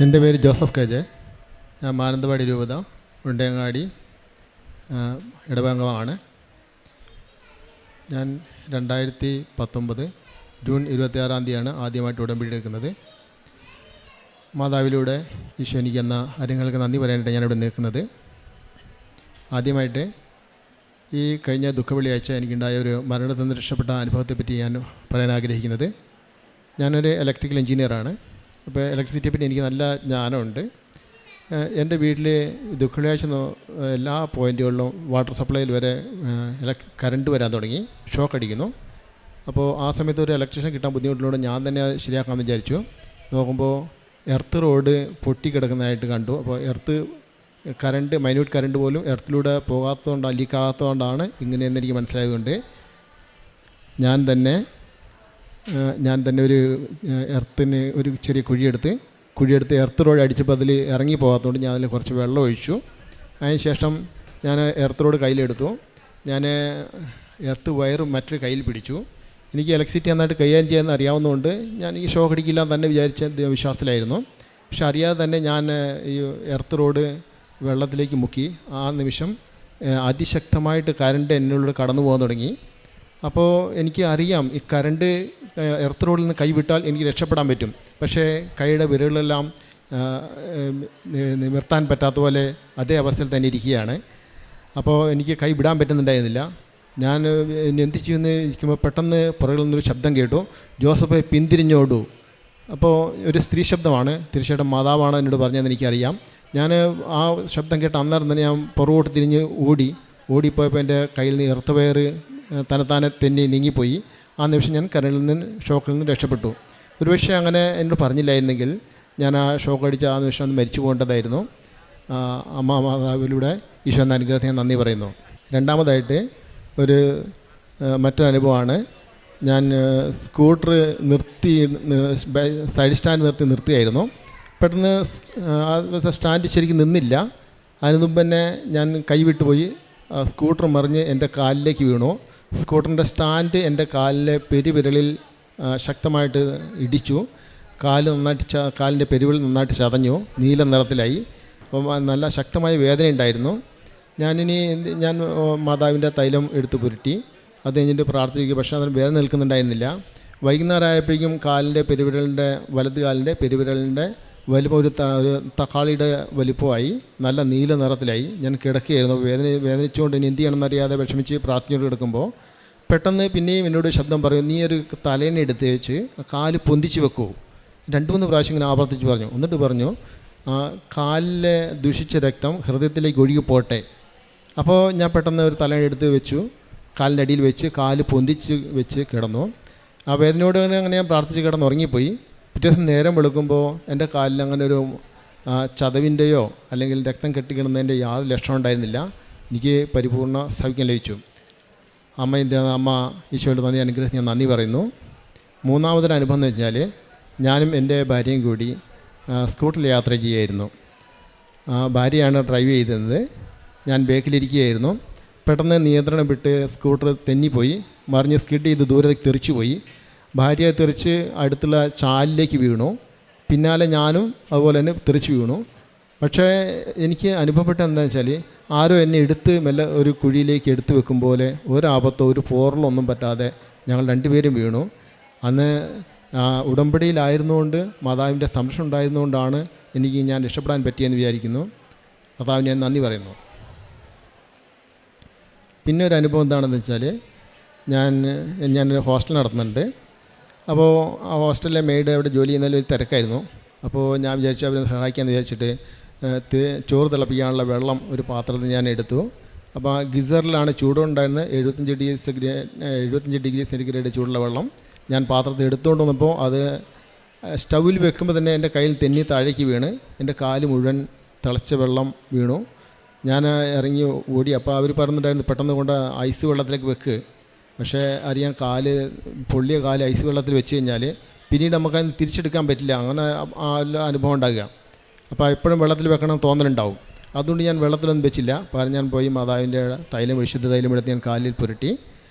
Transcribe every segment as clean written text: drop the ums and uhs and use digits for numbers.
എൻ്റെ പേര് Joseph K J. ഞാൻ മാനന്തവാടി രൂപത ഉണ്ടയങ്ങാടി ഇടവകമാണ്. ഞാൻ 2019 ജൂൺ 26 ആദ്യമായിട്ട് ഉടമ്പടി എടുക്കുന്നത്. മാതാവിലൂടെ ഈശോ എനിക്ക് എന്ന കാര്യങ്ങൾക്ക് നന്ദി പറയാനായിട്ട് ഞാനിവിടെ നിൽക്കുന്നത്. ആദ്യമായിട്ട് ഈ കഴിഞ്ഞ ദുഃഖവെള്ളിയാഴ്ച എനിക്കുണ്ടായ ഒരു മരണത്തിൽ നിന്ന് രക്ഷപ്പെട്ട അനുഭവത്തെപ്പറ്റി ഞാൻ പറയാൻ ആഗ്രഹിക്കുന്നത്. ഞാനൊരു ഇലക്ട്രിക്കൽ എഞ്ചിനീയറാണ്. അപ്പോൾ ഇലക്ട്രിസിറ്റിയെ പറ്റി എനിക്ക് നല്ല ജ്ഞാനമുണ്ട്. എൻ്റെ വീട്ടിൽ ദുഃഖവെള്ളിയാഴ്ച എല്ലാ പോയിൻറ്റുകളിലും വാട്ടർ സപ്ലൈയിൽ വരെ കറണ്ട് വരാൻ തുടങ്ങി, ഷോക്ക് അടിക്കുന്നു. അപ്പോൾ ആ സമയത്ത് ഒരു ഇലക്ട്രീഷ്യൻ കിട്ടാൻ ബുദ്ധിമുട്ടുള്ളതുകൊണ്ട് ഞാൻ തന്നെ അത് ശരിയാക്കാമെന്ന് വിചാരിച്ചു. നോക്കുമ്പോൾ എർത്ത് റോഡ് പൊട്ടിക്കിടക്കുന്നതായിട്ട് കണ്ടു. അപ്പോൾ കറണ്ട്, മൈന്യൂട്ട് കറണ്ട് പോലും എർത്തിലൂടെ പോകാത്തതുകൊണ്ടാണ്, ലീക്കാകാത്തതുകൊണ്ടാണ് ഇങ്ങനെയെന്ന് എനിക്ക് മനസ്സിലായതുകൊണ്ട് ഞാൻ തന്നെ ഒരു എർത്തിന് ഒരു ചെറിയ കുഴിയെടുത്ത് എർത്ത് റോഡ് അടിച്ചപ്പോൾ അതിൽ ഇറങ്ങി പോകാത്തതുകൊണ്ട് ഞാൻ അതിൽ കുറച്ച് വെള്ളം ഒഴിച്ചു. അതിന് ശേഷം ഞാൻ എർത്ത് റോഡ് കയ്യിലെടുത്തു. ഞാൻ എർത്ത് വയറ് മറ്റൊരു കയ്യിൽ പിടിച്ചു. എനിക്ക് ഇലക്ട്രിസിറ്റി നന്നായിട്ട് കൈകാര്യം ചെയ്യാൻ അറിയാവുന്നതുകൊണ്ട് ഞാൻ ഈ ഷോക്ക് അടിക്കില്ല തന്നെ വിചാരിച്ച വിശ്വാസത്തിലായിരുന്നു. പക്ഷെ അറിയാതെ തന്നെ ഞാൻ ഈ എർത്ത് റോഡ് വെള്ളത്തിലേക്ക് മുക്കി. ആ നിമിഷം അതിശക്തമായിട്ട് കറണ്ട് എന്നിലൂടെ കടന്നു പോകാൻ തുടങ്ങി. അപ്പോൾ എനിക്ക് അറിയാം, ഈ കറണ്ട് എർത്ത് റോഡിൽ നിന്ന് കൈവിട്ടാൽ എനിക്ക് രക്ഷപ്പെടാൻ പറ്റും. പക്ഷേ കൈയുടെ വിരലുകളെല്ലാം നിവർത്താൻ പറ്റാത്ത പോലെ അതേ അവസ്ഥയിൽ തന്നെ ഇരിക്കുകയാണ്. അപ്പോൾ എനിക്ക് കൈ വിടാൻ പറ്റുന്നുണ്ടായിരുന്നില്ല. ഞാൻ എന്ത് ചെയ്യുമെന്ന് ഇരിക്കുമ്പോൾ പെട്ടെന്ന് പുറകിൽ നിന്നൊരു ശബ്ദം കേട്ടു, ജോസഫ് പിന്തിരിഞ്ഞോടൂ. അപ്പോൾ ഒരു സ്ത്രീ ശബ്ദമാണ്, തീർച്ചയായിട്ടും മാതാവാണ് എന്നോട് പറഞ്ഞതെന്ന് എനിക്കറിയാം. ഞാൻ ആ ശബ്ദം കേട്ട അന്നേരം തന്നെ ഞാൻ പുറകോട്ട് തിരിഞ്ഞ് ഓടിപ്പോയപ്പോൾ എൻ്റെ കയ്യിൽ നിന്ന് എർത്ത് വയർ തന്നെത്താനെ തെന്നി നീങ്ങിപ്പോയി. ആ നിമിഷം ഞാൻ കരളിൽ നിന്ന്, ഷോക്കിൽ നിന്ന് രക്ഷപ്പെട്ടു. ഒരുപക്ഷെ അങ്ങനെ എന്നോട് പറഞ്ഞില്ലായിരുന്നെങ്കിൽ ഞാൻ ആ ഷോക്ക് അടിച്ച ആ നിമിഷം ഒന്ന് മരിച്ചു പോകേണ്ടതായിരുന്നു. അമ്മ മാതാവിലൂടെ ഈശോ എന്ന അനുഗ്രഹത്തെ ഞാൻ നന്ദി പറയുന്നു. രണ്ടാമതായിട്ട് മറ്റൊരു അനുഭവമാണ്. ഞാൻ സ്കൂട്ടർ സൈഡ് സ്റ്റാൻഡ് നിർത്തിയായിരുന്നു. പെട്ടെന്ന് സ്റ്റാൻഡ് ശരിക്കും നിന്നില്ല. അതിന് മുമ്പ് തന്നെ ഞാൻ കൈവിട്ടുപോയി. സ്കൂട്ടർ മറിഞ്ഞ് എൻ്റെ കാലിലേക്ക് വീണു. സ്കൂട്ടറിൻ്റെ സ്റ്റാൻഡ് എൻ്റെ കാലിലെ പെരുവിരലിൽ ശക്തമായിട്ട് ഇടിച്ചു. കാലിൻ്റെ പെരുവിരൽ നന്നായിട്ട് ചതഞ്ഞു, നീല നിറത്തിലായി. അപ്പം നല്ല ശക്തമായ വേദന ഉണ്ടായിരുന്നു. ഞാൻ മാതാവിൻ്റെ തൈലം എടുത്ത് പുരട്ടി. അത് കഴിഞ്ഞിട്ട് പ്രാർത്ഥിക്കുക. പക്ഷേ അതിന് വേദന നിൽക്കുന്നുണ്ടായിരുന്നില്ല. വൈകുന്നേരം ആയപ്പോഴേക്കും വലത് കാലിൻ്റെ പെരുവിരലിൻ്റെ വലിപ്പം ഒരു തക്കാളിയുടെ വലിപ്പമായി, നല്ല നീല നിറത്തിലായി. ഞാൻ കിടക്കുകയായിരുന്നു. വേദനിച്ചുകൊണ്ട് ഇനി എന്ത് ചെയ്യണമെന്നറിയാതെ വിഷമിച്ച് പ്രാർത്ഥനയോട് കിടക്കുമ്പോൾ പെട്ടെന്ന് പിന്നെയും എന്നോട് ശബ്ദം പറയും, നീ ഒരു തലേനെ എടുത്ത് വെച്ച് കാല് പൊന്തിച്ച് വെക്കൂ. 2-3 പ്രാവശ്യം ഇങ്ങനെ ആവർത്തിച്ച് പറഞ്ഞു. എന്നിട്ട് പറഞ്ഞു, കാലിലെ ദുഷിച്ച രക്തം ഹൃദയത്തിലേക്ക് ഒഴുകി പോട്ടെ. അപ്പോൾ ഞാൻ പെട്ടെന്ന് ഒരു തലേനെ എടുത്ത് വെച്ചു, കാലിൻ്റെ അടിയിൽ വെച്ച് കാല് പൊന്തിച്ച് വെച്ച് കിടന്നു. ആ വേദനയോട് അങ്ങനെ ഞാൻ പ്രാർത്ഥിച്ച് കിടന്ന് ഉറങ്ങിപ്പോയി. പിറ്റേ ദിവസം നേരം വെളുക്കുമ്പോൾ എൻ്റെ കാലിൽ അങ്ങനെ ഒരു ചതവിൻ്റെയോ അല്ലെങ്കിൽ രക്തം കെട്ടിക്കിടുന്നതിൻ്റെ യാതൊരു ലക്ഷണം ഉണ്ടായിരുന്നില്ല. എനിക്ക് പരിപൂർണ്ണ സൗഖ്യം ലഭിച്ചു. അമ്മ ഈശോയുടെ നന്ദി അനുഗ്രഹത്തിന് ഞാൻ നന്ദി പറയുന്നു. മൂന്നാമതൊരു അനുഭവം എന്ന് വെച്ചാൽ, ഞാനും എൻ്റെ ഭാര്യയും കൂടി സ്കൂട്ടറിൽ യാത്ര ചെയ്യുകയായിരുന്നു. ഭാര്യയാണ് ഡ്രൈവ് ചെയ്തിരുന്നത്, ഞാൻ ബാക്കിലിരിക്കുകയായിരുന്നു. പെട്ടെന്ന് നിയന്ത്രണം വിട്ട് സ്കൂട്ടർ തെന്നിപ്പോയി, മറിഞ്ഞ് സ്കിഡ് ചെയ്ത് ദൂരത്തേക്ക് തെറിച്ചു പോയി. ഭാര്യ തെറിച്ച് അടുത്തുള്ള ചാലിലേക്ക് വീണു. പിന്നാലെ ഞാനും അതുപോലെ തന്നെ തെറിച്ച് വീണു. പക്ഷേ എനിക്ക് അനുഭവപ്പെട്ടത് എന്താണെന്ന് വെച്ചാൽ, ആരോ എന്നെ മെല്ലെ ഒരു കുഴിയിലേക്ക് എടുത്തു വെക്കും പോലെ ഒരാപത്തോ ഒരു പോറലൊന്നും പറ്റാതെ ഞങ്ങൾ 2 പേരും വീണു. അന്ന് ഉടമ്പടിയിലായിരുന്നുകൊണ്ട്, മാതാവിൻ്റെ സംരക്ഷണം ഉണ്ടായിരുന്നുകൊണ്ടാണ് ഞാൻ രക്ഷപ്പെടാൻ പറ്റിയെന്ന് വിചാരിക്കുന്നു. മാതാവിന് ഞാൻ നന്ദി പറയുന്നു. പിന്നെ ഒരു അനുഭവം എന്താണെന്ന് വെച്ചാൽ, ഞാനൊരു ഹോസ്റ്റൽ നടത്തുന്നുണ്ട്. അപ്പോൾ ആ ഹോസ്റ്റലിലെ മെയ്ഡ് അവിടെ ജോലി ചെയ്യുന്നതിൽ ഒരു തിരക്കായിരുന്നു. അപ്പോൾ ഞാൻ വിചാരിച്ചു അവരെ സഹായിക്കാമെന്ന് വിചാരിച്ചിട്ട് ചോറ് തിളപ്പിക്കാനുള്ള വെള്ളം ഒരു പാത്രത്തിൽ ഞാൻ എടുത്തു. അപ്പോൾ ആ ഗിസറിലാണ് ചൂടുണ്ടായിരുന്നത്. 75 ഡിഗ്രി സെൻറ്റിഗ്രേഡ് ചൂടുള്ള വെള്ളം ഞാൻ പാത്രത്തിൽ എടുത്തുകൊണ്ട് വന്നപ്പോൾ അത് സ്റ്റൗവിൽ വെക്കുമ്പോൾ തന്നെ എൻ്റെ കയ്യിൽ തെന്നി താഴേക്ക് വീണ് എൻ്റെ കാല് മുഴുവൻ തിളച്ച വെള്ളം വീണു. ഞാൻ ഇറങ്ങി ഓടി. അപ്പോൾ അവർ പറഞ്ഞിട്ടുണ്ടായിരുന്നു, പെട്ടെന്ന് കൊണ്ട് ഐസ് വെള്ളത്തിലേക്ക് വെക്ക്. പക്ഷേ അറിയാൻ പൊള്ളിയ കാല് ഐസ് വെള്ളത്തിൽ വെച്ച് കഴിഞ്ഞാൽ പിന്നീട് നമുക്കത് തിരിച്ചെടുക്കാൻ പറ്റില്ല. അങ്ങനെ അനുഭവം ഉണ്ടാകുക. അപ്പോൾ എപ്പോഴും വെള്ളത്തിൽ വെക്കണം തോന്നലുണ്ടാവും. അതുകൊണ്ട് ഞാൻ വെള്ളത്തിലൊന്നും വെച്ചില്ല. ഞാൻ പോയി മാതാവിൻ്റെ വിശുദ്ധ തൈലം എടുത്ത് ഞാൻ കാലിൽ പുരട്ടി.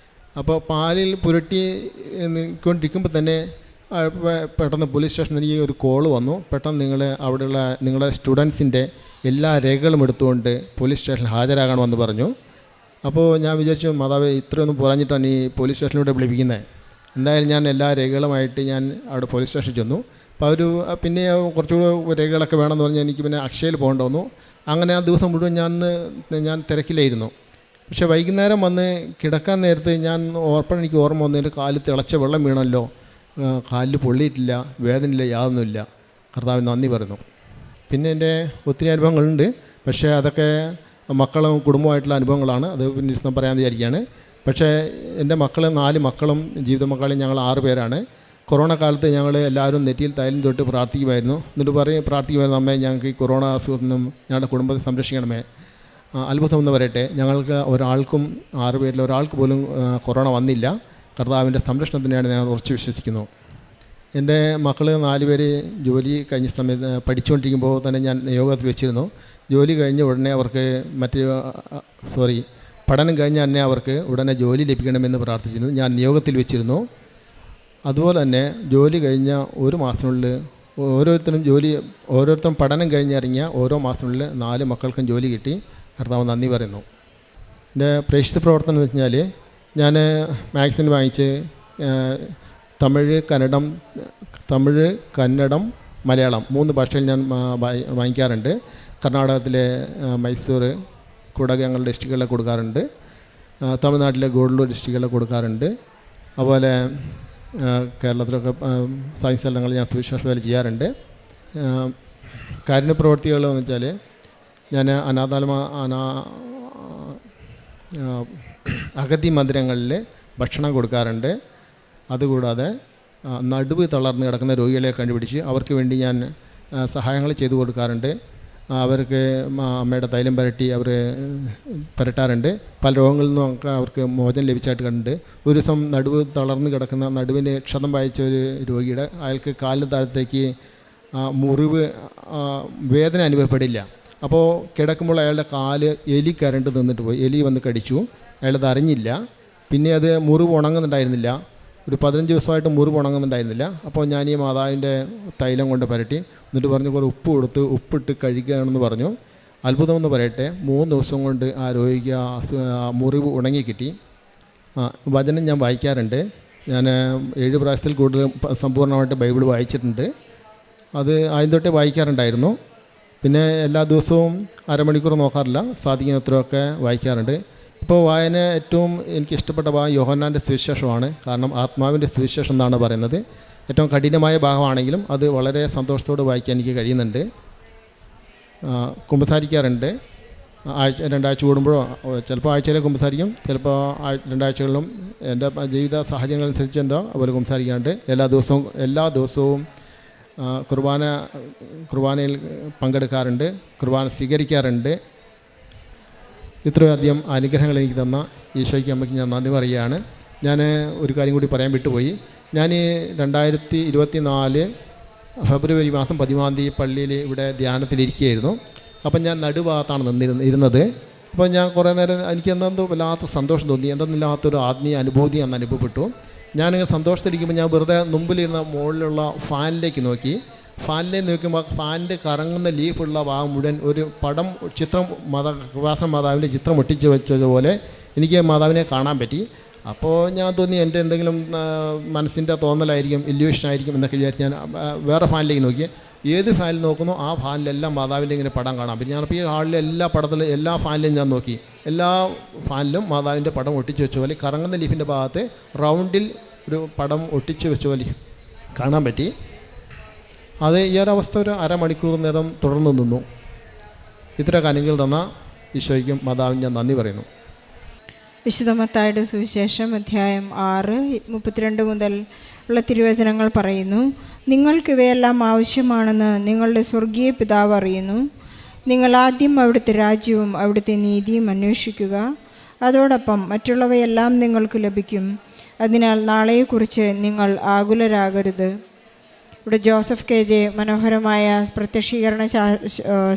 അപ്പോൾ പാലിൽ പുരട്ടി കൊണ്ടിരിക്കുമ്പോൾ തന്നെ പെട്ടെന്ന് പോലീസ് സ്റ്റേഷനിൽ എനിക്ക് ഒരു കോൾ വന്നു. പെട്ടെന്ന് അവിടെയുള്ള നിങ്ങളുടെ സ്റ്റുഡൻസിൻ്റെ എല്ലാ രേഖകളും എടുത്തുകൊണ്ട് പോലീസ് സ്റ്റേഷനിൽ ഹാജരാകണമെന്ന് പറഞ്ഞു. അപ്പോൾ ഞാൻ വിചാരിച്ചു, മാതാവ് ഇത്രയൊന്നും പറഞ്ഞിട്ടാണ് ഈ പോലീസ് സ്റ്റേഷനിലൂടെ വിളിപ്പിക്കുന്നത്. എന്തായാലും ഞാൻ എല്ലാ രേഖകളുമായിട്ട് ഞാൻ അവിടെ പോലീസ് സ്റ്റേഷനിൽ ചെന്നു. അപ്പോൾ അവർ പിന്നെ കുറച്ചുകൂടെ രേഖകളൊക്കെ വേണമെന്ന് പറഞ്ഞാൽ എനിക്ക് പിന്നെ അക്ഷയയിൽ പോകേണ്ട വന്നു. അങ്ങനെ ആ ദിവസം മുഴുവൻ ഞാൻ തിരക്കിലായിരുന്നു. പക്ഷേ വൈകുന്നേരം വന്ന് കിടക്കാൻ നേരത്ത് എനിക്ക് ഓർമ്മ വന്നു, എൻ്റെ കാലിൽ തിളച്ച വെള്ളം വീണല്ലോ, കാലിൽ പൊള്ളിയിട്ടില്ല, വേദനയില്ല, യാതൊന്നുമില്ല. കർത്താവിന് നന്ദി പറയുന്നു. പിന്നെ എൻ്റെ ഒത്തിരി അനുഭവങ്ങളുണ്ട്. പക്ഷേ അതൊക്കെ മക്കളും കുടുംബമായിട്ടുള്ള അനുഭവങ്ങളാണ്. അത് പിന്നെ ദിവസം പറയാമെന്ന് വിചാരിക്കുകയാണ്. പക്ഷേ എൻ്റെ 4 മക്കളും ജീവിത മക്കളും ഞങ്ങൾ 6 പേരാണ്. കൊറോണ കാലത്ത് ഞങ്ങൾ എല്ലാവരും നെറ്റിയിൽ തൈലം തൊട്ട് പ്രാർത്ഥിക്കുമായിരുന്നു. എന്നിട്ട് പ്രാർത്ഥിക്കുമായിരുന്നു, അമ്മേ ഞങ്ങൾക്ക് ഈ കൊറോണ അസുഖത്തിൽ നിന്നും ഞങ്ങളുടെ കുടുംബത്തെ സംരക്ഷിക്കണമേ. അത്ഭുതമെന്ന് പറയട്ടെ, ഞങ്ങൾക്ക് 6 പേരിൽ ഒരാൾക്ക് പോലും കൊറോണ വന്നില്ല. കർത്താവിൻ്റെ സംരക്ഷണത്തിനെയാണ് ഞാൻ ഉറച്ചു വിശ്വസിക്കുന്നു. എൻ്റെ മക്കൾ 4 പേര് ജോലി കഴിഞ്ഞ സമയത്ത് പഠിച്ചുകൊണ്ടിരിക്കുമ്പോൾ തന്നെ ഞാൻ നിയോഗത്തിൽ വെച്ചിരുന്നു. ജോലി കഴിഞ്ഞ ഉടനെ അവർക്ക് പഠനം കഴിഞ്ഞ തന്നെ അവർക്ക് ഉടനെ ജോലി ലഭിക്കണമെന്ന് പ്രാർത്ഥിച്ചിരുന്നു. ഞാൻ നിയോഗത്തിൽ വെച്ചിരുന്നു. അതുപോലെ തന്നെ ജോലി കഴിഞ്ഞ 1 മാസത്തിനുള്ളിൽ ഓരോരുത്തരും പഠനം കഴിഞ്ഞിറങ്ങിയ ഓരോ മാസത്തിനുള്ളിൽ 4 മക്കൾക്കും ജോലി കിട്ടി. കർത്താവ് നന്ദി പറയുന്നു. എൻ്റെ പ്രേക്ഷിത പ്രവർത്തനം എന്ന് വെച്ചാൽ ഞാൻ മാഗസിൻ വാങ്ങിച്ച് തമിഴ്, കന്നഡം, മലയാളം 3 ഭാഷയിൽ ഞാൻ വാങ്ങിക്കാറുണ്ട്. കർണാടകത്തിലെ മൈസൂർ കൂടാതെ ഞങ്ങളുടെ ഡിസ്ട്രിക്റ്റുകളിൽ കൊടുക്കാറുണ്ട്. തമിഴ്നാട്ടിലെ ഗൂഡല്ലൂർ ഡിസ്ട്രിക്റ്റുകളിൽ കൊടുക്കാറുണ്ട്. അതുപോലെ കേരളത്തിലൊക്കെ സയൻസ് സ്ഥലങ്ങളിൽ ഞാൻ സുവിശേഷ വേല ചെയ്യാറുണ്ട്. കാരുണ്യ പ്രവൃത്തികളെന്ന് വെച്ചാൽ ഞാൻ അഗതി മന്ദിരങ്ങളിൽ ഭക്ഷണം കൊടുക്കാറുണ്ട്. അതുകൂടാതെ നടുവ് തളർന്ന് കിടക്കുന്ന രോഗികളെ കണ്ടുപിടിച്ച് അവർക്ക് വേണ്ടി ഞാൻ സഹായങ്ങൾ ചെയ്തു കൊടുക്കാറുണ്ട്. അവർക്ക് അമ്മയുടെ തൈലം പുരട്ടാറുണ്ട്. പല രോഗങ്ങളിൽ നിന്നൊക്കെ അവർക്ക് മോചനം ലഭിച്ചായിട്ട് കണ്ടിട്ടുണ്ട്. ഒരു ദിവസം നടുവ് തളർന്ന് കിടക്കുന്ന നടുവിന് ക്ഷതം വായിച്ച ഒരു രോഗിയുടെ അയാൾക്ക് കാലിന് താഴത്തേക്ക് മുറിവ് വേദന അനുഭവപ്പെടില്ല. അപ്പോൾ കിടക്കുമ്പോൾ അയാളുടെ കാല് എലി കരണ്ട് നിന്നിട്ട് പോയി. എലി വന്ന് കടിച്ചു. അയാളത് അറിഞ്ഞില്ല. പിന്നെ അത് മുറിവ് ഉണങ്ങുന്നുണ്ടായിരുന്നില്ല. ഒരു 15 ദിവസമായിട്ട് മുറിവ് ഉണങ്ങുന്നുണ്ടായിരുന്നില്ല. അപ്പോൾ ഞാൻ ഈ മാതാവിൻ്റെ തൈലം കൊണ്ട് പുരട്ടി. എന്നിട്ട് പറഞ്ഞു കുറേ ഉപ്പിട്ട് കഴുകുകയാണെന്ന് പറഞ്ഞു. അത്ഭുതമെന്ന് പറയട്ടെ, 3 ദിവസം കൊണ്ട് ആ രോഗിക്ക് മുറിവ് ഉണങ്ങി കിട്ടി. വചനം ഞാൻ വായിക്കാറുണ്ട്. ഞാൻ 7 പ്രാവശ്യത്തിൽ കൂടുതൽ സമ്പൂർണ്ണമായിട്ട് ബൈബിൾ വായിച്ചിട്ടുണ്ട്. അത് ആദ്യം തൊട്ടേ വായിക്കാറുണ്ടായിരുന്നു. പിന്നെ എല്ലാ ദിവസവും അരമണിക്കൂർ നോക്കാറില്ല, സാധിക്കുന്നത്രയൊക്കെ വായിക്കാറുണ്ട്. ഇപ്പോൾ വായന ഏറ്റവും എനിക്ക് ഇഷ്ടപ്പെട്ട ഭാഗം യോഹന്നാൻ്റെ സുവിശേഷമാണ്. കാരണം ആത്മാവിൻ്റെ സുവിശേഷം എന്നാണ് പറയുന്നത്. ഏറ്റവും കഠിനമായ ഭാഗമാണെങ്കിലും അത് വളരെ സന്തോഷത്തോടെ വായിക്കാൻ എനിക്ക് കഴിയുന്നുണ്ട്. കുമ്പസാരിക്കാറുണ്ട്. 2 ആഴ്ച കൂടുമ്പോഴോ ചിലപ്പോൾ ആഴ്ചയിലെ കുമ്പസാരിക്കും, ചിലപ്പോൾ 2 ആഴ്ചകളിലും എൻ്റെ ജീവിത സാഹചര്യങ്ങൾ അനുസരിച്ച് അതുപോലെ കുമ്പസാരിക്കാറുണ്ട്. എല്ലാ ദിവസവും കുർബാനയിൽ പങ്കെടുക്കാറുണ്ട്, കുർബാന സ്വീകരിക്കാറുണ്ട്. ഇത്രയധികം അനുഗ്രഹങ്ങൾ എനിക്ക് തന്ന ഈശോയ്ക്ക് അമ്മയ്ക്ക് ഞാൻ നന്ദി പറയുകയാണ്. ഞാൻ ഒരു കാര്യം കൂടി പറയാൻ വിട്ടുപോയി. ഞാൻ 2024 ഫെബ്രുവരി മാസം 10-ാം തീയതി പള്ളിയിൽ ഇവിടെ ധ്യാനത്തിലിരിക്കുകയായിരുന്നു. അപ്പം ഞാൻ നടുഭാഗത്താണ് ഇരുന്നത്. അപ്പോൾ ഞാൻ കുറേ നേരം എനിക്ക് എന്തോ വല്ലാത്ത സന്തോഷം തോന്നി. എന്തെന്നില്ലാത്തൊരു ആത്മീയ അനുഭൂതി അന്ന് അനുഭവപ്പെട്ടു. ഞാനിങ്ങനെ സന്തോഷത്തിലിരിക്കുമ്പോൾ ഞാൻ വെറുതെ മുമ്പിലിരുന്ന മുകളിലുള്ള ഫാനിലേക്ക് നോക്കി. ഫാനിലേക്ക് നോക്കുമ്പോൾ ഫാനിൻ്റെ കറങ്ങുന്ന ലീഫുള്ള ഭാഗം മുഴുവൻ ഒരു ചിത്രം മാതാവിൻ്റെ ചിത്രം ഒട്ടിച്ച് വെച്ചതുപോലെ എനിക്ക് മാതാവിനെ കാണാൻ പറ്റി. അപ്പോൾ ഞാൻ തോന്നി എൻ്റെ എന്തെങ്കിലും മനസ്സിൻ്റെ തോന്നലായിരിക്കും, ഇല്യൂഷനായിരിക്കും എന്നൊക്കെ വിചാരിച്ച് ഞാൻ വേറെ ഫാനിലേക്ക് നോക്കി. ഏത് ഫാനിൽ നോക്കുന്നോ ആ ഫാനിലെല്ലാം മാതാവിൻ്റെ ഇങ്ങനെ പടം കാണാം. പിന്നെ ഞാനിപ്പോൾ ഈ ഹാളിലെ എല്ലാ ഫാനിലും ഞാൻ നോക്കി. എല്ലാ ഫാനിലും മാതാവിൻ്റെ പടം ഒട്ടിച്ച് വെച്ച പോലെ കറങ്ങുന്ന ലീഫിൻ്റെ ഭാഗത്ത് റൗണ്ടിൽ ഒരു പടം ഒട്ടിച്ച് വെച്ച പോലെ കാണാൻ പറ്റി. അത് ഈ ഒരവസ്ഥ ഒരു അരമണിക്കൂർ നേരം തുടർന്ന് നിന്നു. ഇത്ര കാര്യങ്ങൾ തന്ന ഈശോയ്ക്കും മാതാവിനും ഞാൻ നന്ദി പറയുന്നു. വിശുദ്ധ മത്തായിയുടെ സുവിശേഷം അധ്യായം 6:32 മുതൽ ഉള്ള തിരുവചനങ്ങൾ പറയുന്നു: നിങ്ങൾക്കിവയെല്ലാം ആവശ്യമാണെന്ന് നിങ്ങളുടെ സ്വർഗീയ പിതാവ് അറിയുന്നു. നിങ്ങൾ ആദ്യം അവിടുത്തെ രാജ്യവും അവിടുത്തെ നീതിയും അന്വേഷിക്കുക, അതോടൊപ്പം മറ്റുള്ളവയെല്ലാം നിങ്ങൾക്ക് ലഭിക്കും. അതിനാൽ നാളെയെക്കുറിച്ച് നിങ്ങൾ ആകുലരാകരുത്. ഇവിടെ ജോസഫ് KJ മനോഹരമായ പ്രത്യക്ഷീകരണ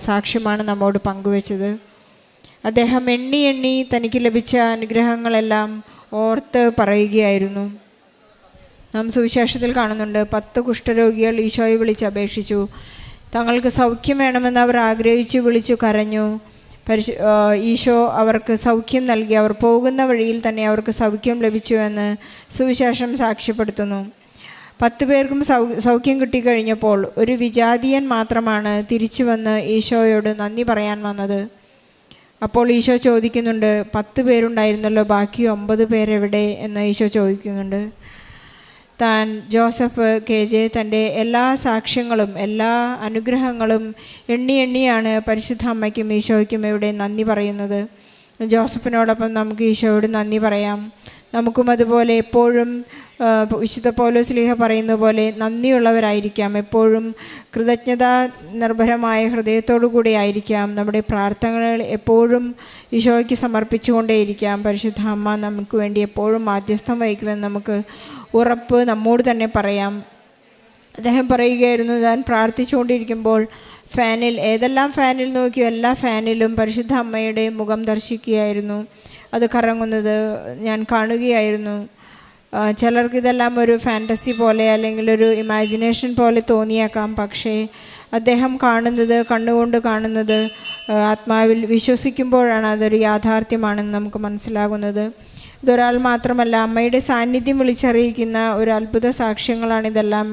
സാക്ഷ്യമാണ് നമ്മോട് പങ്കുവച്ചത്. അദ്ദേഹം എണ്ണി തനിക്ക് ലഭിച്ച അനുഗ്രഹങ്ങളെല്ലാം ഓർത്ത് പറയുകയായിരുന്നു. നാം സുവിശേഷത്തിൽ കാണുന്നുണ്ട്, 10 കുഷ്ഠരോഗികൾ ഈശോയെ വിളിച്ച് അപേക്ഷിച്ചു. തങ്ങൾക്ക് സൗഖ്യം വേണമെന്ന് അവർ ആഗ്രഹിച്ചു, വിളിച്ചു കരഞ്ഞു. ഈശോ അവർക്ക് സൗഖ്യം നൽകി. അവർ പോകുന്ന വഴിയിൽ തന്നെ അവർക്ക് സൗഖ്യം ലഭിച്ചു എന്ന് സുവിശേഷം സാക്ഷ്യപ്പെടുത്തുന്നു. 10 പേർക്കും സൗഖ്യം കിട്ടിക്കഴിഞ്ഞപ്പോൾ ഒരു വിജാതീയൻ മാത്രമാണ് തിരിച്ചു വന്ന് ഈശോയോട് നന്ദി പറയാൻ വന്നത്. അപ്പോൾ ഈശോ ചോദിക്കുന്നുണ്ട്, 10 പേരുണ്ടായിരുന്നല്ലോ, ബാക്കി 9 പേരെവിടെ എന്ന് ഈശോ ചോദിക്കുന്നുണ്ട്. താൻ ജോസഫ് KJ തൻ്റെ എല്ലാ സാക്ഷ്യങ്ങളും എല്ലാ അനുഗ്രഹങ്ങളും എണ്ണിയാണ് പരിശുദ്ധ അമ്മയ്ക്കും ഈശോയ്ക്കും ഇവിടെ നന്ദി പറയുന്നത്. ജോസഫിനോടൊപ്പം നമുക്ക് ഈശോയോട് നന്ദി പറയാം. നമുക്കും അതുപോലെ എപ്പോഴും വിശുദ്ധ പൗലോസ് ശ്ലീഹ പറയുന്ന പോലെ നന്ദിയുള്ളവരായിരിക്കാം. എപ്പോഴും കൃതജ്ഞതാ നിർഭരമായ ഹൃദയത്തോടു കൂടി ആയിരിക്കാം. നമ്മുടെ പ്രാർത്ഥനകൾ എപ്പോഴും ഈശോയ്ക്ക് സമർപ്പിച്ചുകൊണ്ടേയിരിക്കാം. പരിശുദ്ധ അമ്മ നമുക്ക് വേണ്ടി എപ്പോഴും മാധ്യസ്ഥം വഹിക്കുമെന്ന് നമുക്ക് ഉറപ്പ് നമ്മോട് തന്നെ പറയാം. അദ്ദേഹം പറയുകയായിരുന്നു, ഞാൻ പ്രാർത്ഥിച്ചുകൊണ്ടിരിക്കുമ്പോൾ ഏതെല്ലാം ഫാനിൽ നോക്കിയോ എല്ലാ ഫാനിലും പരിശുദ്ധ അമ്മയുടെ മുഖം ദർശിക്കുകയായിരുന്നു. അത് കറങ്ങുന്നത് ഞാൻ കാണുകയായിരുന്നു. ചിലർക്കിതെല്ലാം ഒരു ഫാൻറ്റസി പോലെ അല്ലെങ്കിൽ ഒരു ഇമാജിനേഷൻ പോലെ തോന്നിയേക്കാം. പക്ഷേ അദ്ദേഹം കണ്ണുകൊണ്ട് കാണുന്നത് ആത്മാവിൽ വിശ്വസിക്കുമ്പോഴാണ് അതൊരു യാഥാർത്ഥ്യമാണെന്ന് നമുക്ക് മനസ്സിലാകുന്നത്. ഇതൊരാൾ മാത്രമല്ല, അമ്മയുടെ സാന്നിധ്യം വിളിച്ചറിയിക്കുന്ന ഒരു അത്ഭുത സാക്ഷ്യങ്ങളാണിതെല്ലാം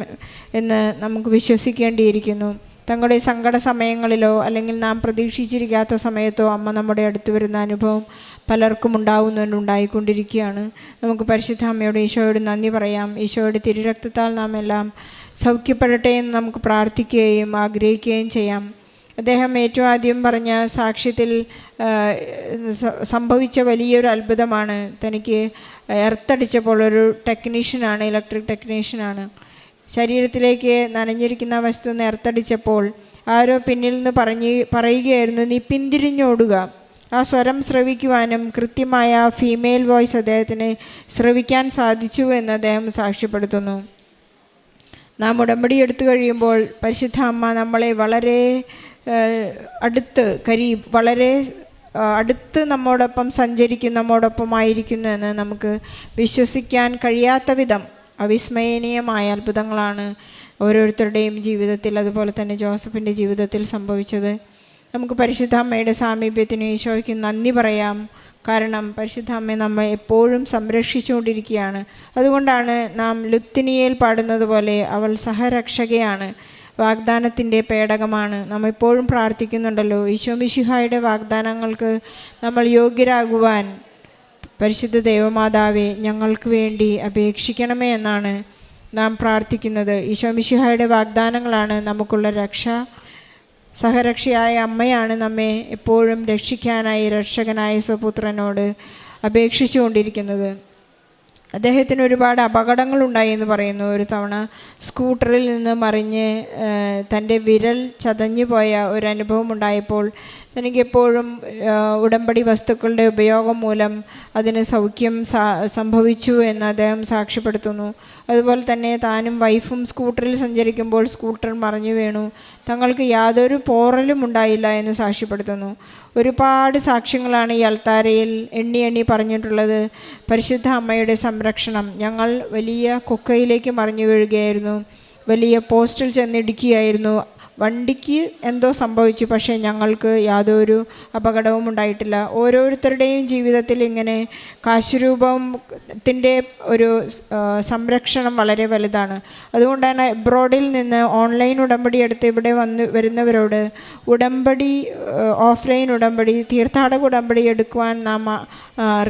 എന്ന് നമുക്ക് വിശ്വസിക്കേണ്ടിയിരിക്കുന്നു. തങ്ങളുടെ സങ്കട സമയങ്ങളിലോ അല്ലെങ്കിൽ നാം പ്രതീക്ഷിച്ചിരിക്കാത്ത സമയത്തോ അമ്മ നമ്മുടെ അടുത്ത് വരുന്ന അനുഭവം പലർക്കും ഉണ്ടായിക്കൊണ്ടിരിക്കുകയാണ്. നമുക്ക് പരിശുദ്ധ അമ്മയോട് ഈശോയോട് നന്ദി പറയാം. ഈശോയുടെ തിരുരക്തത്താൽ നാം എല്ലാം സൗഖ്യപ്പെടട്ടെ എന്ന് നമുക്ക് പ്രാർത്ഥിക്കുകയും ആഗ്രഹിക്കുകയും ചെയ്യാം. അദ്ദേഹം ഏറ്റവും ആദ്യം പറഞ്ഞ സാക്ഷ്യത്തിൽ സംഭവിച്ച വലിയൊരു അത്ഭുതമാണ്. തനിക്ക് എർത്തടിച്ചപ്പോൾ ഒരു ടെക്നീഷ്യനാണ്, ഇലക്ട്രിക് ടെക്നീഷ്യനാണ്, ശരീരത്തിലേക്ക് നനഞ്ഞിരിക്കുന്ന വസ്തു എർത്തടിച്ചപ്പോൾ ആരോ പിന്നിൽ നിന്ന് പറയുകയായിരുന്നു, നീ പിന്തിരിഞ്ഞോടുക. ആ സ്വരം ശ്രവിക്കുവാനും കൃത്യമായ ഫീമെയിൽ വോയിസ് അദ്ദേഹത്തിന് ശ്രവിക്കാൻ സാധിച്ചു എന്ന് അദ്ദേഹം സാക്ഷ്യപ്പെടുത്തുന്നു. നാം ഉടമ്പടി എടുത്തു കഴിയുമ്പോൾ പരിശുദ്ധ അമ്മ നമ്മളെ വളരെ വളരെ അടുത്ത് നമ്മോടൊപ്പം സഞ്ചരിക്കും, നമ്മോടൊപ്പമായിരിക്കുന്നു എന്ന് നമുക്ക് വിശ്വസിക്കാൻ കഴിയാത്ത വിധം അവിസ്മരണീയമായ അത്ഭുതങ്ങളാണ് ഓരോരുത്തരുടെയും ജീവിതത്തിൽ, അതുപോലെ തന്നെ ജോസഫിൻ്റെ ജീവിതത്തിൽ സംഭവിച്ചത്. നമുക്ക് പരിശുദ്ധ അമ്മയുടെ സാമീപ്യത്തിന് ഈശോയ്ക്ക് നന്ദി പറയാം. കാരണം പരിശുദ്ധ അമ്മ നമ്മെ എപ്പോഴും സംരക്ഷിച്ചുകൊണ്ടിരിക്കുകയാണ്. അതുകൊണ്ടാണ് നാം ലുത്തിനിയയിൽ പാടുന്നത് പോലെ അവൾ സഹരക്ഷകയാണ്, വാഗ്ദാനത്തിൻ്റെ പേടകമാണ്. നാം എപ്പോഴും പ്രാർത്ഥിക്കുന്നുണ്ടല്ലോ, ഈശോ മിശിഹായുടെ വാഗ്ദാനങ്ങൾക്ക് നമ്മൾ യോഗ്യരാകുവാൻ പരിശുദ്ധ ദൈവമാതാവേ ഞങ്ങൾക്ക് വേണ്ടി അപേക്ഷിക്കണമേ എന്നാണ് നാം പ്രാർത്ഥിക്കുന്നത്. ഈശോ മിശിഹായുടെ വാഗ്ദാനങ്ങളാണ് നമുക്കുള്ള രക്ഷ. സഹരക്ഷയായ അമ്മയാണ് നമ്മെ എപ്പോഴും രക്ഷിക്കാനായി രക്ഷകനായ സ്വപുത്രനോട് അപേക്ഷിച്ചു കൊണ്ടിരിക്കുന്നത്. അദ്ദേഹത്തിന് ഒരുപാട് അപകടങ്ങളുണ്ടായി എന്ന് പറയുന്നു. ഒരു തവണ സ്കൂട്ടറിൽ നിന്ന് മറിഞ്ഞ് തൻ്റെ വിരൽ ചതഞ്ഞു പോയ ഒരു അനുഭവം ഉണ്ടായപ്പോൾ തനിക്കെപ്പോഴും ഉടമ്പടി വസ്തുക്കളുടെ ഉപയോഗം മൂലം അതിന് സൗഖ്യം സംഭവിച്ചു എന്ന് അദ്ദേഹം സാക്ഷ്യപ്പെടുത്തുന്നു. അതുപോലെ തന്നെ താനും വൈഫും സ്കൂട്ടറിൽ സഞ്ചരിക്കുമ്പോൾ സ്കൂട്ടർ മറിഞ്ഞു വീണു, തങ്ങൾക്ക് യാതൊരു പോറലും ഉണ്ടായില്ല എന്ന് സാക്ഷ്യപ്പെടുത്തുന്നു. ഒരുപാട് സാക്ഷ്യങ്ങളാണ് ഈ അൾത്താരയിൽ എണ്ണി പറഞ്ഞിട്ടുള്ളത്. പരിശുദ്ധ അമ്മയുടെ സംരക്ഷണം. ഞങ്ങൾ വലിയ കൊക്കയിലേക്ക് മറിഞ്ഞു വീഴുകയായിരുന്നു, വലിയ പോസ്റ്റിൽ ചെന്നിടിക്കുകയായിരുന്നു. വണ്ടിക്ക് എന്തോ സംഭവിച്ചു, പക്ഷേ ഞങ്ങൾക്ക് യാതൊരു അപകടവും ഉണ്ടായിട്ടില്ല. ഓരോരുത്തരുടെയും ജീവിതത്തിൽ ഇങ്ങനെ കാശുരൂപത്തിൻ്റെ ഒരു സംരക്ഷണം വളരെ വലുതാണ്. അതുകൊണ്ടാണ് എബ്രോഡിൽ നിന്ന് ഓൺലൈൻ ഉടമ്പടി എടുത്ത് ഇവിടെ വരുന്നവരോട് ഉടമ്പടി, ഓഫ്ലൈൻ ഉടമ്പടി, തീർത്ഥാടക ഉടമ്പടി എടുക്കുവാൻ നാം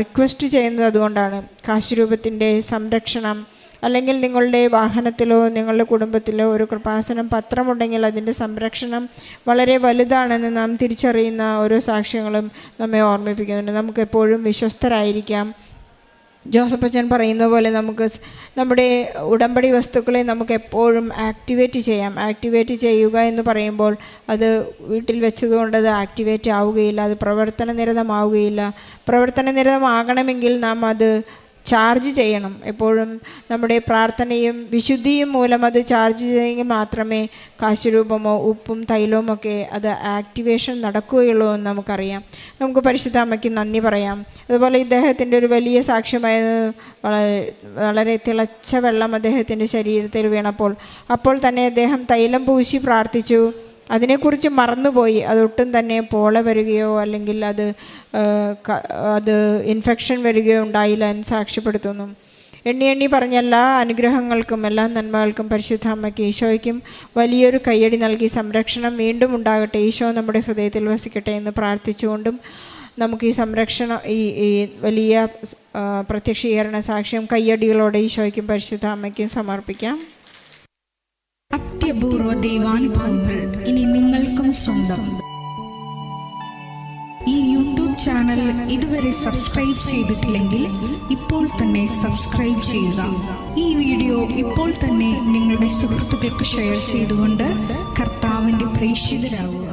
റിക്വസ്റ്റ് ചെയ്യുന്നത് അതുകൊണ്ടാണ്. കാശുരൂപത്തിൻ്റെ സംരക്ഷണം, അല്ലെങ്കിൽ നിങ്ങളുടെ വാഹനത്തിലോ നിങ്ങളുടെ കുടുംബത്തിലോ ഒരു കൃപാസനം പത്രമുണ്ടെങ്കിൽ അതിൻ്റെ സംരക്ഷണം വളരെ വലുതാണെന്ന് നാം തിരിച്ചറിയുന്ന ഓരോ സാക്ഷ്യങ്ങളും നമ്മെ ഓർമ്മിപ്പിക്കുന്നുണ്ട്. നമുക്കെപ്പോഴും വിശ്വസ്തരായിരിക്കാം. ജോസഫ് അച്ഛൻ പറയുന്ന പോലെ നമുക്ക് നമ്മുടെ ഉടമ്പടി വസ്തുക്കളെ നമുക്ക് എപ്പോഴും ആക്ടിവേറ്റ് ചെയ്യാം. ആക്ടിവേറ്റ് ചെയ്യുക എന്ന് പറയുമ്പോൾ അത് വീട്ടിൽ വെച്ചതുകൊണ്ട് അത് ആക്ടിവേറ്റ് ആവുകയില്ല, അത് പ്രവർത്തനനിരതമാവുകയില്ല. പ്രവർത്തനനിരതമാകണമെങ്കിൽ നാം അത് ചാർജ് ചെയ്യണം. എപ്പോഴും നമ്മുടെ പ്രാർത്ഥനയും വിശുദ്ധിയും മൂലം അത് ചാർജ് ചെയ്തെങ്കിൽ മാത്രമേ കാശുരൂപമോ ഉപ്പും തൈലവും ഒക്കെ അത് ആക്ടിവേഷൻ നടക്കുകയുള്ളൂ എന്ന് നമുക്കറിയാം. നമുക്ക് പരിശുദ്ധ അമ്മയ്ക്ക് നന്ദി പറയാം. അതുപോലെ ഇദ്ദേഹത്തിൻ്റെ ഒരു വലിയ സാക്ഷ്യമായ വളരെ തിളച്ച വെള്ളം അദ്ദേഹത്തിൻ്റെ ശരീരത്തിൽ വീണപ്പോൾ അപ്പോൾ തന്നെ അദ്ദേഹം തൈലം പൂശി പ്രാർത്ഥിച്ചു. അതിനെക്കുറിച്ച് മറന്നുപോയി. അതൊട്ടും തന്നെ പോള വരികയോ അല്ലെങ്കിൽ അത് ഇൻഫെക്ഷൻ വരികയോ ഉണ്ടായില്ല എന്ന് സാക്ഷ്യപ്പെടുത്തുന്നു. എണ്ണി പറഞ്ഞ എല്ലാ അനുഗ്രഹങ്ങൾക്കും എല്ലാ നന്മകൾക്കും പരിശുദ്ധ അമ്മയ്ക്ക് ഈശോയ്ക്കും വലിയൊരു കയ്യടി നൽകി സംരക്ഷണം വീണ്ടും ഉണ്ടാകട്ടെ. ഈശോ നമ്മുടെ ഹൃദയത്തിൽ വസിക്കട്ടെ എന്ന് പ്രാർത്ഥിച്ചുകൊണ്ടും നമുക്ക് ഈ സംരക്ഷണം ഈ വലിയ പ്രത്യക്ഷീകരണ സാക്ഷ്യം കയ്യടികളോടെ ഈശോയ്ക്കും പരിശുദ്ധ അമ്മയ്ക്കും സമർപ്പിക്കാം. അത്യപൂർവ ദൈവാനുഭവങ്ങൾ ഇനി നിങ്ങൾക്കും സ്വന്തം. ഈ യൂട്യൂബ് ചാനൽ ഇതുവരെ സബ്സ്ക്രൈബ് ചെയ്തിട്ടില്ലെങ്കിൽ ഇപ്പോൾ തന്നെ സബ്സ്ക്രൈബ് ചെയ്യുക. ഈ വീഡിയോ ഇപ്പോൾ തന്നെ നിങ്ങളുടെ സുഹൃത്തുക്കൾക്ക് ഷെയർ ചെയ്തുകൊണ്ട് കർത്താവിൻ്റെ പ്രേക്ഷിതരാകുക.